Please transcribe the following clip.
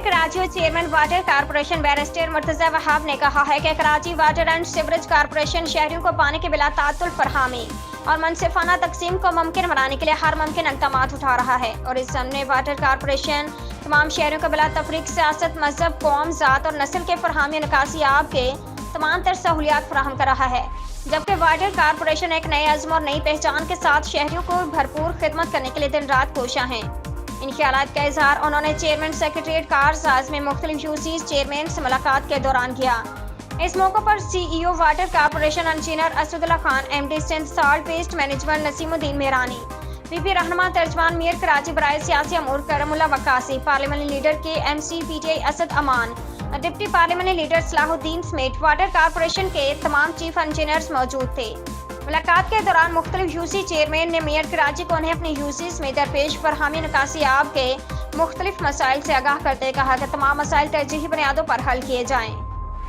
कराची और chairman water corporation barrister Murtaza Wahab ने कहा है कि Karachi water and sewerage corporation शहरियों को पानी के बिला तात्तुल फरहामी और मनसिफाना तकसीम को मुमकिन बनाने के लिए हर मुमकिन इक़दाम उठा रहा है और इस ज़मन वाटर कारपोरेशन तमाम शहरों को बिला तफरीक सियासत, मजहब, कौम, ज़ात और नस्ल के फरहामी निकासी आब के तमाम तर सहूलियात फराहम कर रहा है, जबकि वाटर कारपोरेशन एक नए अज़्म और नई पहचान के साथ शहरियों को भरपूर खिदमत करने के लिए दिन रात कोशा हैं। इन ख्यालात का इजहार उन्होंने चेयरमैन सेक्रेटरीट कारसाज में मुख्तलिफ यूसीज चेयरमैन से मुलाकात के दौरान किया। इस मौके पर CEO water corporation engineer Asadullah Khan, MD Sindh solid waste management Naseemuddin Mehrani, VP रहनुमा तर्जमान मीर कराची बराए सियासी अमूर करमुल्ला वक्कासी, पार्लियामेंट लीडर के MC PTI Asad Aman, deputy parliament leader Salahuddin समेत वाटर कारपोरेशन के तमाम चीफ इंजीनियर्स मौजूद थे। मुलाकात के दौरान मुख्तलिफ यूसी चेयरमैन ने मेयर कराची को उन्हें अपनी यूसीज में दरपेश फरहामी निकासी आब के मुख्तलिफ मसाइल से आगाह करते कहा कि तमाम मसाइल तरजीही बुनियादों पर हल किए जाएँ।